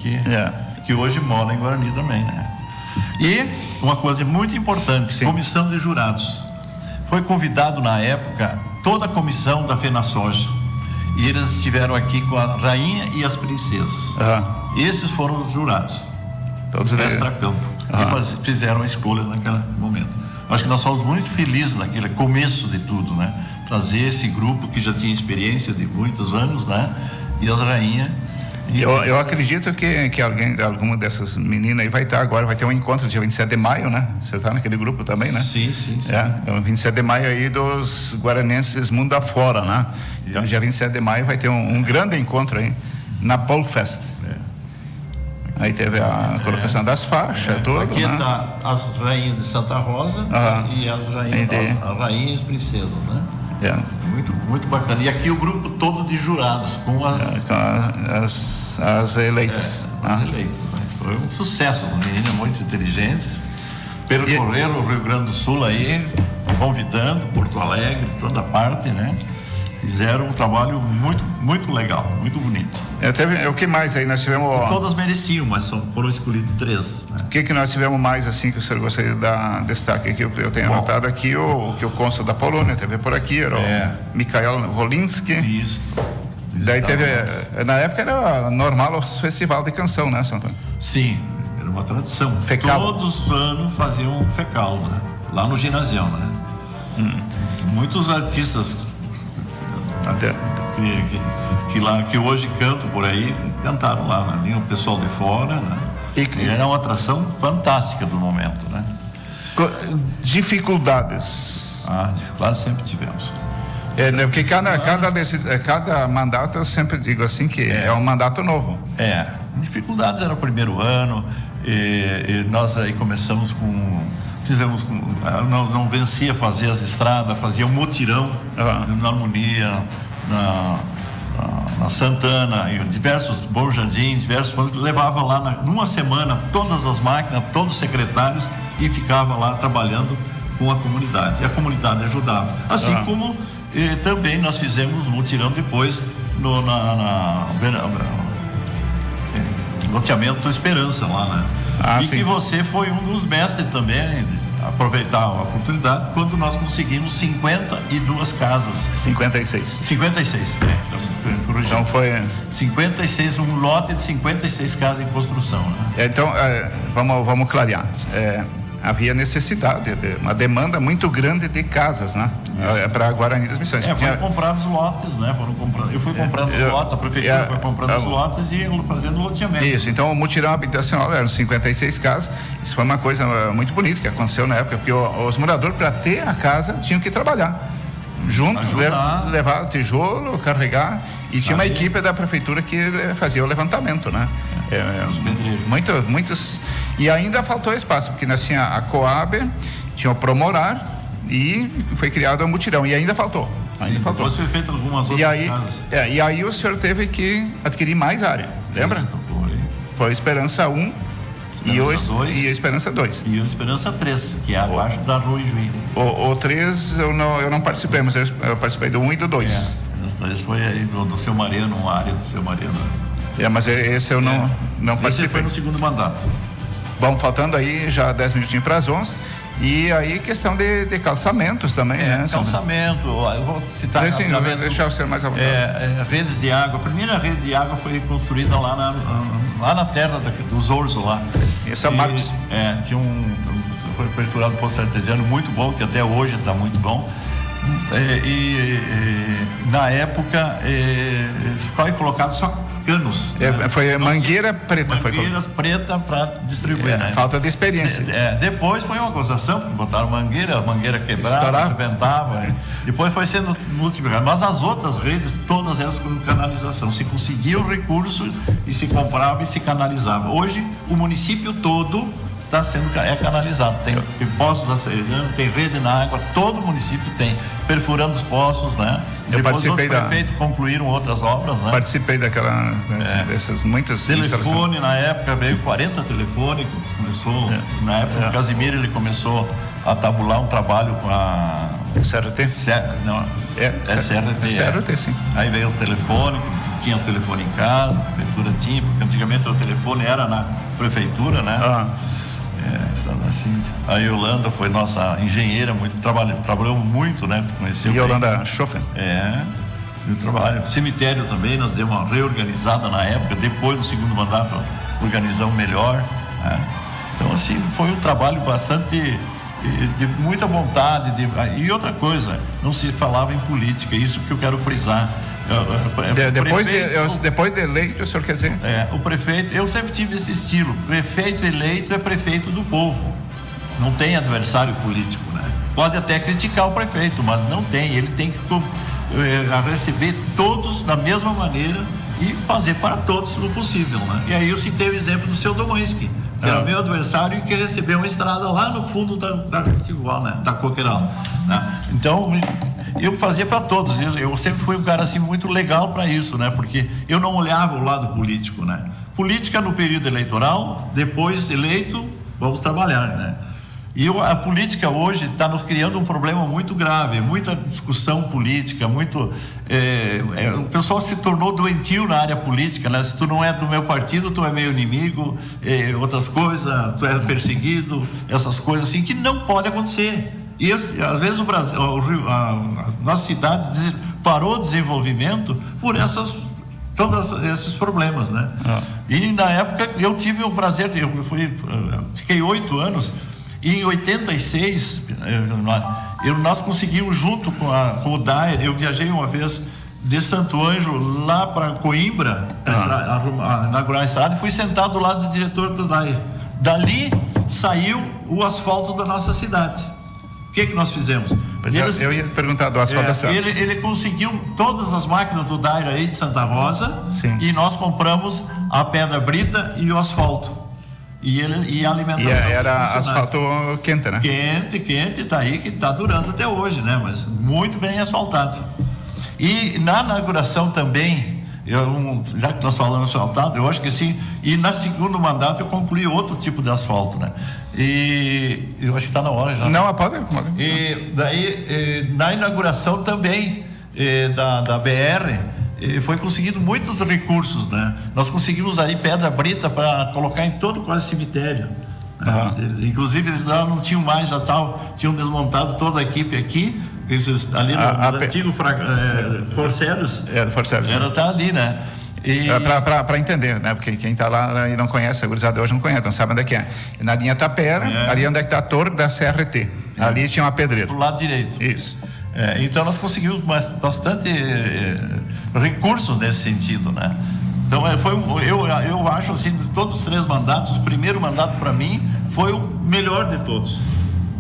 que hoje mora em Guarani também, né? E uma coisa muito importante, comissão de jurados. Foi convidado na época toda a comissão da FenaSoja. E eles estiveram aqui com a rainha e as princesas. Esses foram os jurados. Todos extra-campo. E fizeram a escolha naquele momento. Acho que nós fomos muito felizes naquele começo de tudo, né? Trazer esse grupo que já tinha experiência de muitos anos, né? E as rainhas. Eu acredito que alguma dessas meninas aí vai ter um encontro dia 27 de maio, né? Você está naquele grupo também, né? Sim. É o 27 de maio aí dos guaranenses mundo afora, né? Então, dia 27 de maio vai ter um grande encontro aí na Polfest. Aí teve a colocação das faixas, tudo, aqui né? Tá as rainhas de Santa Rosa e as rainhas, as rainhas e as princesas, né? Muito, muito bacana. E aqui o grupo todo de jurados com as eleitas. As eleitas, né? Foi um sucesso, meninas muito inteligentes. Percorreram o Rio Grande do Sul aí, convidando Porto Alegre, toda parte, né? Fizeram um trabalho muito, muito legal, muito bonito. O que mais aí nós tivemos? Todas mereciam, mas foram escolhidos 3. Né? O que nós tivemos mais assim que o senhor gostaria de dar destaque aqui? Eu tenho anotado aqui que o cônsul da Polônia teve por aqui, era o Mikhail Wolinski. Isso. Daí teve, na época era normal o festival de canção, né, São Antônio? Sim, era uma tradição. Fecal. Todos os anos faziam um fecal, né? Lá no ginásio, né? Muitos artistas que hoje cantam por aí, cantaram lá, né? O pessoal de fora, né? E era uma atração fantástica do momento, né? Dificuldades. Dificuldades sempre tivemos. Porque cada mandato, eu sempre digo assim, que é um mandato novo. Dificuldades era o primeiro ano, e nós aí começamos não vencia fazer as estradas, fazia um mutirão na Harmonia, na Santana, e diversos Bom Jardim, levava lá numa semana todas as máquinas, todos os secretários, e ficava lá trabalhando com a comunidade. E a comunidade ajudava. Assim como também nós fizemos mutirão depois no loteamento Esperança lá, né? Que você foi um dos mestres também, aproveitar a oportunidade, quando nós conseguimos 52 casas. 56. Então foi 56, um lote de 56 casas em construção, né? Então, vamos clarear. havia necessidade, uma demanda muito grande de casas, né? Para Guarani das Missões. Foram comprados lotes, né? Eu fui comprando os lotes, a prefeitura foi comprando os lotes e fazendo loteamento. Isso, então o mutirão habitacional eram 56 casas. Isso foi uma coisa muito bonita que aconteceu na época, porque os moradores, para ter a casa, tinham que trabalhar. Junto, levar tijolo, carregar, e tinha uma equipe da prefeitura que fazia o levantamento, né? Muitos. E ainda faltou espaço, porque nós tinha a Coab, tinha o Promorar e foi criado o mutirão, e ainda faltou. Depois foi feito algumas outras casas. E aí o senhor teve que adquirir mais área, lembra? Foi Esperança 1 e a Esperança 2. E a Esperança 3, que é abaixo da Rua Ijuí. O 3 eu não participei, mas eu participei do 1 e do 2. Esse foi aí do Seu Mariano, uma área do Seu Mariano. Mas esse eu não participei. Esse foi no segundo mandato. Bom, faltando aí já 10 minutinhos para as 11. E aí questão de calçamentos também, né? Calçamento, eu vou citar rapidamente. Deixar o senhor mais à vontade. Redes de água. A primeira rede de água foi construída lá na terra dos Orzo lá. Isso é Marcos. Foi perfurado um poço artesiano muito bom, que até hoje está muito bom. Na época foi colocado só canos. Foi mangueira preta. Mangueiras preta para distribuir. Né? Falta de experiência. Depois foi uma gozação, botaram a mangueira quebrava, arrebentava. Depois foi sendo multiplicado. Mas as outras redes, todas elas com canalização. Se conseguia o recurso e se comprava e se canalizava. Hoje, o município todo está sendo canalizado, tem poços acendendo, tem rede na água, todo município tem, perfurando os poços, né? Depois os prefeitos concluíram outras obras, né? Participei daquela, dessas muitas telefone, na época veio 40 telefones, começou, na época o Casimiro, ele começou a tabular um trabalho com a CRT? CRT, sim. Aí veio o telefone, tinha o telefone em casa, a prefeitura tinha, porque antigamente o telefone era na prefeitura, né? Assim, a Yolanda foi nossa engenheira, trabalhou muito, né? E Yolanda Schoffen? No trabalho. Cemitério também, nós demos uma reorganizada na época, depois do segundo mandato, organizamos melhor. Né? Então, assim, foi um trabalho bastante de muita vontade. E outra coisa, não se falava em política, isso que eu quero frisar. Depois de eleito, o senhor quer dizer? O prefeito, eu sempre tive esse estilo. Prefeito eleito é prefeito do povo. Não tem adversário político, né? Pode até criticar o prefeito, mas não tem. Ele tem que receber todos da mesma maneira e fazer para todos o possível, né? E aí eu citei o exemplo do seu Domanski, que era meu adversário e que recebeu uma estrada lá no fundo da Igual, né? Da Coqueiral, né? Então, eu fazia para todos. Eu sempre fui um cara assim muito legal para isso, né? Porque eu não olhava o lado político, né? Política no período eleitoral, depois eleito, vamos trabalhar, né? E a política hoje está nos criando um problema muito grave, muita discussão política, o pessoal se tornou doentio na área política, né? Se tu não é do meu partido, tu é meu inimigo, outras coisas, tu é perseguido, essas coisas assim que não pode acontecer. E às vezes o Brasil, a nossa cidade parou o desenvolvimento por todos esses problemas, né? E na época eu tive o prazer fiquei 8 anos. E em 86 nós conseguimos, junto com o Dair, eu viajei uma vez de Santo Ângelo lá para Coimbra, inaugurar a estrada, e fui sentado do lado do diretor do Dair. Dali saiu o asfalto da nossa cidade. O que nós fizemos? Eu ia perguntar do asfalto da cidade. Ele conseguiu todas as máquinas do Dair aí de Santa Rosa. Sim. E nós compramos a pedra brita e o asfalto. E a alimentação. E era asfalto quente, né? Quente, tá aí, que tá durando até hoje, né? Mas muito bem asfaltado. E na inauguração também, já que nós falamos asfaltado, eu acho que sim. E na segundo mandato eu concluí outro tipo de asfalto, né? E eu acho que está na hora já. Não, pode. E daí, na inauguração também da BR, foi conseguido muitos recursos, né? Nós conseguimos aí pedra brita para colocar em todo quase cemitério. Inclusive eles lá não tinham mais, tinham desmontado toda a equipe aqui. Ali no antigo Forceiros. Forceiros. Tá ali, né? Para entender, né? Porque quem está lá e não conhece, a gurizada hoje não conhece, não sabe onde é que é. E na linha Tapera, ali onde é que está a torre da CRT. Ali tinha uma pedreira. Do lado direito. Isso. Então nós conseguimos bastante recursos nesse sentido, né? Então eu acho assim, de todos os 3 mandatos, o primeiro mandato para mim foi o melhor de todos,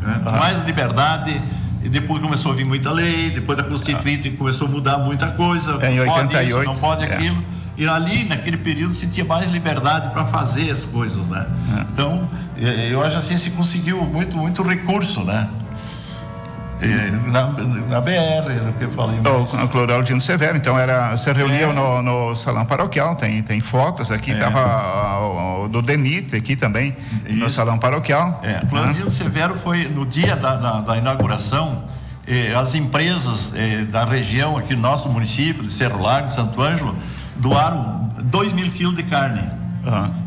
né? Mais liberdade. E depois começou a vir muita lei, depois da Constituinte começou a mudar muita coisa. Em 88. Pode isso, não pode aquilo. E ali, naquele período, se tinha mais liberdade para fazer as coisas, né? Então, eu acho assim, se conseguiu muito recurso, né? Na BR, o que eu falei. O Clodoaldino Severo, então se reuniam no salão paroquial, tem fotos aqui, tava do DENIT aqui também, no salão paroquial. O Clodoaldino Severo foi no dia da inauguração, as empresas da região aqui do nosso município, de Cerro Largo, de Santo Ângelo, doaram 2.000 quilos de carne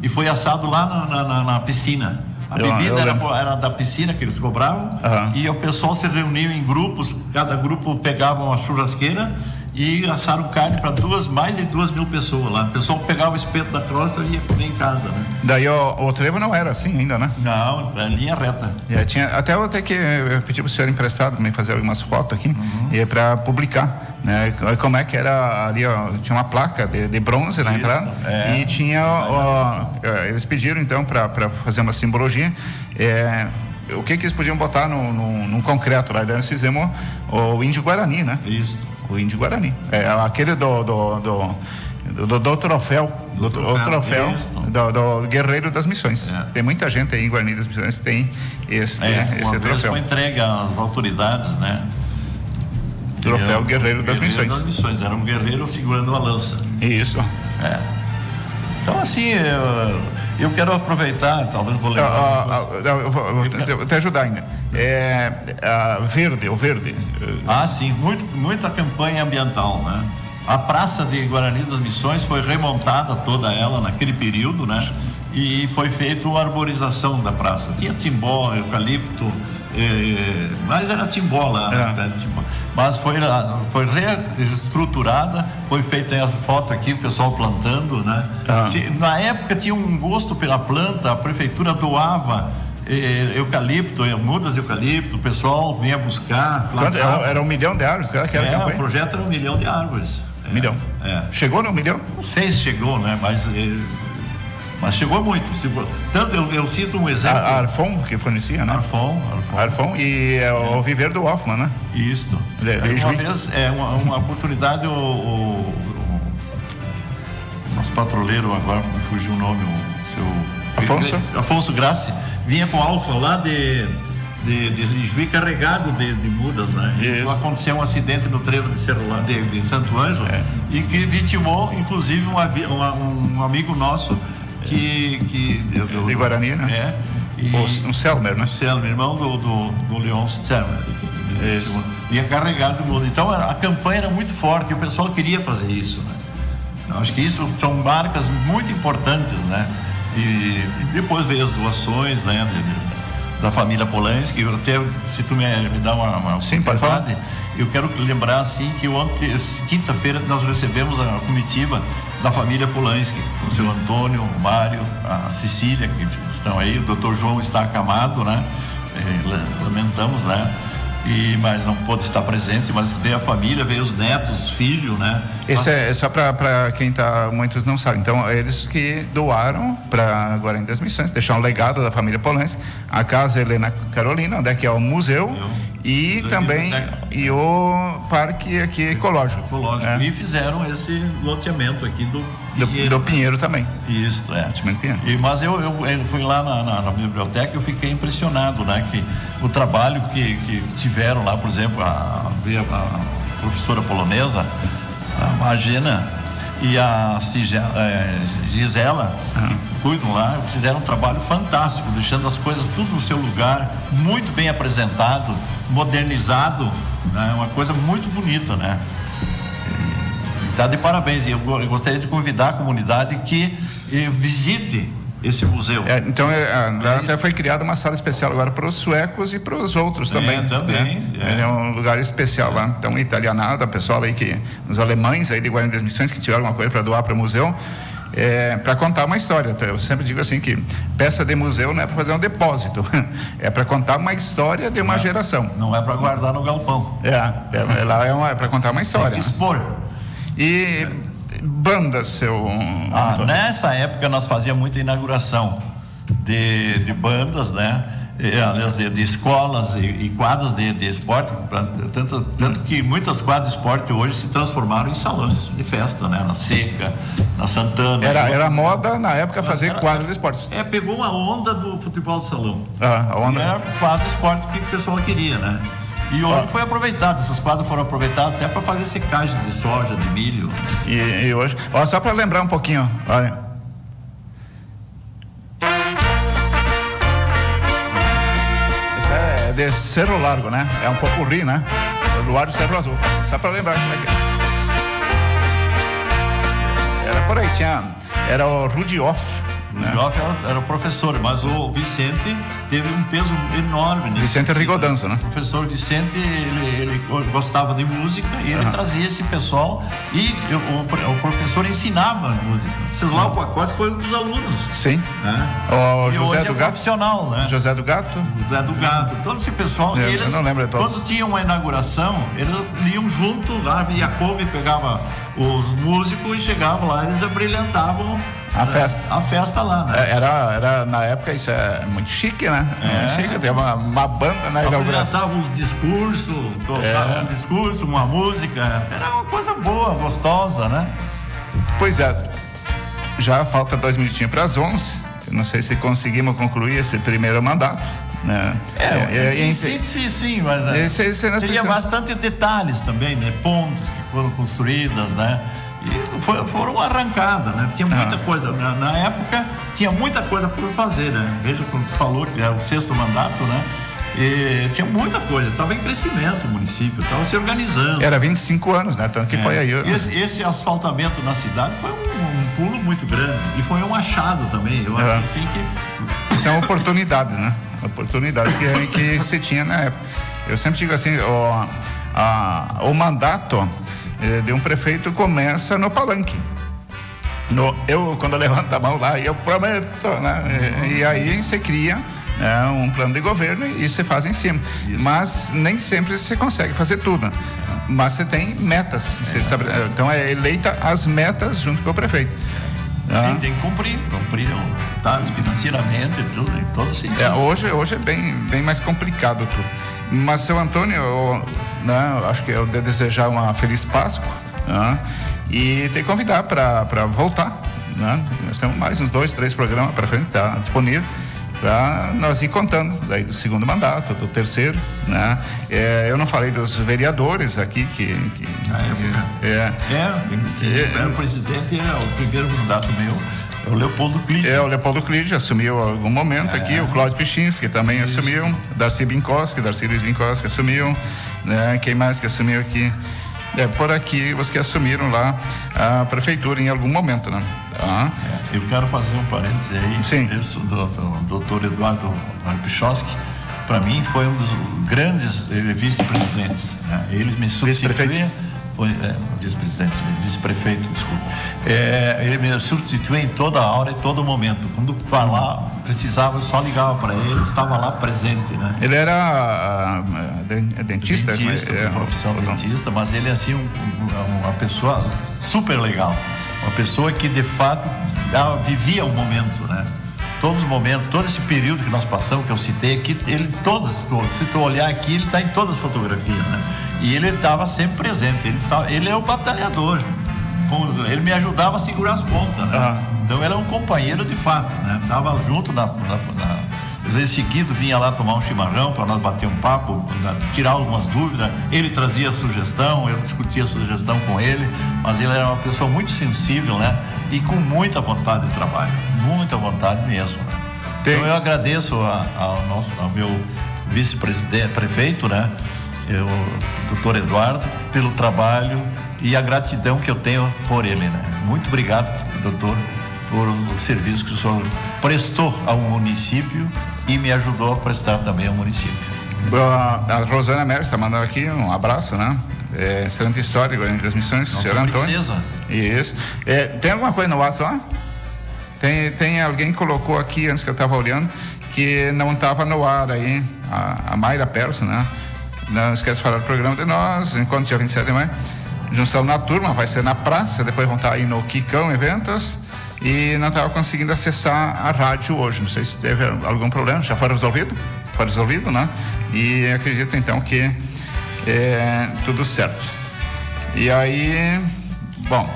e foi assado lá na piscina. A bebida era da piscina que eles cobravam, e o pessoal se reuniu em grupos, cada grupo pegava uma churrasqueira e assaram carne para mais de 2.000 pessoas lá. O pessoal pegava o espeto da crosta e ia comer em casa, né? Daí o trevo não era assim ainda, né? Não, era linha reta. Até eu ter que pedir para o senhor emprestado para mim fazer algumas fotos aqui, para publicar, né? Como é que era ali, tinha uma placa de bronze na entrada, e tinha, eles pediram então para fazer uma simbologia, o que eles podiam botar num concreto lá, daí nós fizemos o índio Guarani, né? Isso. O índio Guarani. Aquele do troféu. O troféu do Guerreiro das Missões. Tem muita gente aí em Guarani das Missões que tem esse troféu. Foi entregue às autoridades, né? Troféu Guerreiro das Missões. Era um guerreiro segurando uma lança. Isso. Então, assim, eu quero aproveitar, talvez vou lembrar. Eu vou te ajudar ainda. O verde. Sim, muita campanha ambiental, né? A Praça de Guarani das Missões foi remontada toda ela naquele período, né? E foi feita a arborização da praça. Tinha timbó, eucalipto, mas era timbó lá, né? Mas foi reestruturada, foi feita as fotos aqui, o pessoal plantando, né? Na época tinha um gosto pela planta, a prefeitura doava eucalipto, mudas de eucalipto, o pessoal vinha buscar. Era 1 milhão de árvores? O projeto era 1 milhão de árvores. 1 milhão? Chegou no 1 milhão? Não sei se chegou, né? Mas chegou muito. Tanto eu cito um exemplo. A Arfon que fornecia, né? Arfon e o viveiro do Hoffman, né? Isso. Uma vez, uma oportunidade, o nosso patrulheiro, agora me fugiu o nome, o seu Afonso Grassi, vinha com Alfa lá de Juiz carregado de mudas, né? E aconteceu um acidente no trevo de Santo Ângelo e que vitimou, inclusive, um amigo nosso de Guarani, né? Um Selmer, né? Selmer, irmão do Leôncio Selmer. Isso. Vinha carregado de mudas. Então a campanha era muito forte e o pessoal queria fazer isso, né? Eu acho que isso são marcas muito importantes, né? E depois veio as doações, né? Da família Polanski. Até, se tu me dá uma oportunidade, eu quero lembrar assim que quinta-feira nós recebemos a comitiva da família Polanski, o seu Antônio, o Mário, a Cecília, que estão aí, o Dr. João está acamado, né? Lamentamos, né? Mas não pôde estar presente, mas veio a família, veio os netos, os filhos, né? Esse é só para quem muitos não sabem. Então, eles que doaram para Guarani das Missões, deixaram um legado da família Polanski, a Casa Helena Carolina, onde é que é o museu, e também o parque aqui ecológico. Né? E fizeram esse loteamento aqui do Pinheiro também. Isso, Mas eu fui lá na biblioteca e eu fiquei impressionado, né? Que o trabalho que tiveram lá, por exemplo, a professora polonesa, a Magena e a Gisela, que cuidam lá, fizeram um trabalho fantástico, deixando as coisas tudo no seu lugar, muito bem apresentado, modernizado, né? Uma coisa muito bonita, né? Está de parabéns. E eu gostaria de convidar a comunidade que visite esse museu. Então, até foi criada uma sala especial agora para os suecos e para os outros também. Também. É um lugar especial lá. Então, italianada, pessoal aí os alemães aí de Guarani das Missões que tiveram uma coisa para doar para o museu, para contar uma história. Eu sempre digo assim que peça de museu não é para fazer um depósito, é para contar uma história de uma geração. Não é para guardar no galpão. É para contar uma história. Tem que expor. E bandas, seu... Nessa época nós fazíamos muita inauguração de bandas, né? Aliás, de escolas e quadras de esporte, tanto que muitas quadras de esporte hoje se transformaram em salões de festa, né? Na Seca, na Santana. Era moda na época fazer quadra de esportes. Pegou uma onda do futebol de salão. A onda. Era quadra de esporte que o pessoal queria, né? E hoje foi aproveitado, essas quadras foram aproveitadas até para fazer secagem de soja, de milho. E hoje, só para lembrar um pouquinho, olha. Isso é de Cerro Largo, né? É um pouco ri, né? Luar do Cerro Azul. Só para lembrar como é que é. Era por aí, era o Rudioff. O Joff era o professor, mas o Vicente teve um peso enorme nisso. Vicente Rigodanzo, né? O professor Vicente, ele gostava de música e ele trazia esse pessoal e o professor ensinava música. Ceslau Pacossi foi um dos alunos. Sim. O José do Gato. Profissional, né? José do Gato. José do Gato. Todo esse pessoal. Eu não lembro de todos. Quando tinha uma inauguração, eles iam junto lá, e a Kombi pegava os músicos e chegavam lá, eles abrilhantavam a festa. A festa lá, né? Era na época, isso é muito chique, né? Muito chique, tem uma banda na inauguração. Estavam os discursos, tocavam um discurso, uma música. Era uma coisa boa, gostosa, né? Pois é. Já falta 2 minutinhos para as 11. Eu não sei se conseguimos concluir esse primeiro mandato. Né? Em síntese, sim, mas teria bastante detalhes também, né? Pontes que foram construídas, né? E foram arrancadas, né? Tinha muita coisa. Na época, tinha muita coisa por fazer, né? Veja quando tu falou que é o 6º mandato, né? E tinha muita coisa. Estava em crescimento o município, estava se organizando. Era 25 anos, né? Tanto que foi aí. Esse asfaltamento na cidade foi um pulo muito grande. E foi um achado também. Eu acho assim que... São oportunidades, né? Oportunidades que se tinha na época. Eu sempre digo assim, o mandato de um prefeito começa no palanque. Quando eu levanto a mão lá, eu prometo, né? E aí você cria um plano de governo e se faz em cima. Isso. Mas nem sempre você consegue fazer tudo. Mas você tem metas. Você sabe, então é eleita as metas junto com o prefeito. Tem que cumprir financeiramente, tudo, em todo sentido. Hoje é bem mais complicado tudo. Mas, seu Antônio, acho que eu devo desejar uma feliz Páscoa, e te convidar para voltar. Nós temos mais uns 2, 3 programas para frente, tá disponível, para nós ir contando daí do 2º mandato, do 3º. Eu não falei dos vereadores aqui era o presidente, o primeiro mandato meu. É o Leopoldo Clídio. O Leopoldo Clídio assumiu em algum momento aqui, o Cláudio Pichinski também assumiu, Darcy Luiz Binkowski assumiu, né? Quem mais que assumiu aqui? Por aqui, os que assumiram lá a prefeitura em algum momento, né? Eu quero fazer um parênteses aí. Sim. O doutor Eduardo Pichowski, para mim, foi um dos grandes vice-presidentes. Né? Ele me substituía. Vice-prefeito, desculpa. Ele me substituía em toda a hora e todo momento. Quando precisava, eu só ligava para ele, estava lá presente, né? Ele era dentista? Profissão dentista, mas ele é assim uma pessoa super legal. Uma pessoa que de fato vivia o momento, né? Todos os momentos, todo esse período que nós passamos, que eu citei aqui, todos, se tu olhar aqui, ele está em todas as fotografias, né? E ele estava sempre presente, ele é o batalhador, ele me ajudava a segurar as pontas, né? Então ele era um companheiro de fato, né? Estava junto às vezes seguido vinha lá tomar um chimarrão para nós bater um papo, tirar algumas dúvidas, ele trazia a sugestão, eu discutia a sugestão com ele, mas ele era uma pessoa muito sensível, né? E com muita vontade de trabalho, muita vontade mesmo, né? Então eu agradeço ao meu vice-presidente, prefeito, né? O doutor Eduardo, pelo trabalho e a gratidão que eu tenho por ele, né? Muito obrigado, doutor, por o serviço que o senhor prestou ao município e me ajudou a prestar também ao município. A Rosana Meres está mandando aqui um abraço, né? Excelente história, Guarani das Missões, que o senhor Antônio. Princesa. Isso. Tem alguma coisa no WhatsApp lá? Tem alguém que colocou aqui, antes que eu estava olhando, que não estava no ar aí, a Mayra Perso, né? Não esquece de falar do programa de nós, enquanto dia 27 de maio, junção na turma, vai ser na praça, depois vão estar aí no Quicão Eventos, e não estava conseguindo acessar a rádio hoje, não sei se teve algum problema, já foi resolvido? Foi resolvido, né? E acredito então que tudo certo. E aí, bom,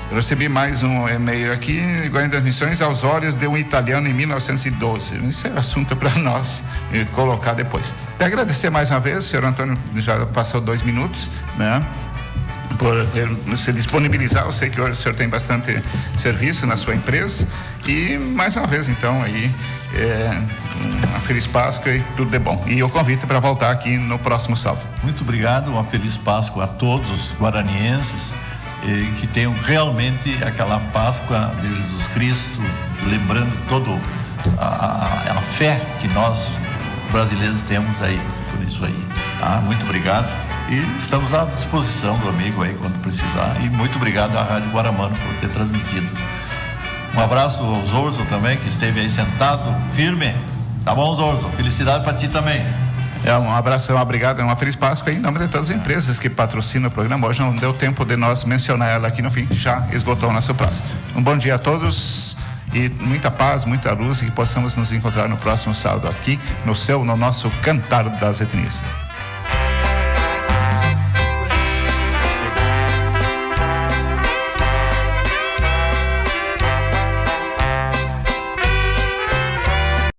eu recebi mais um e-mail aqui, Guarani das Missões aos olhos de um italiano em 1912. Isso é assunto para nós colocar depois. Até agradecer mais uma vez, o senhor Antônio já passou 2 minutos, né? Por se disponibilizar. Eu sei que hoje o senhor tem bastante serviço na sua empresa. E mais uma vez, então, aí, uma feliz Páscoa e tudo de bom. E o convite para voltar aqui no próximo sábado. Muito obrigado, uma feliz Páscoa a todos os guaranienses, que tenham realmente aquela Páscoa de Jesus Cristo, lembrando toda a fé que nós brasileiros temos aí, por isso aí. Tá? Muito obrigado. E estamos à disposição do amigo aí quando precisar. E muito obrigado à Rádio Guaramano por ter transmitido. Um abraço ao Zorzo também, que esteve aí sentado, firme. Tá bom, Zorzo? Felicidade para ti também. Um abração, obrigado, uma feliz Páscoa em nome de todas as empresas que patrocinam o programa. Hoje não deu tempo de nós mencionar ela aqui no fim, que já esgotou o nosso prazo. Um bom dia a todos e muita paz, muita luz, e que possamos nos encontrar no próximo sábado aqui no nosso Cantar das Etnias.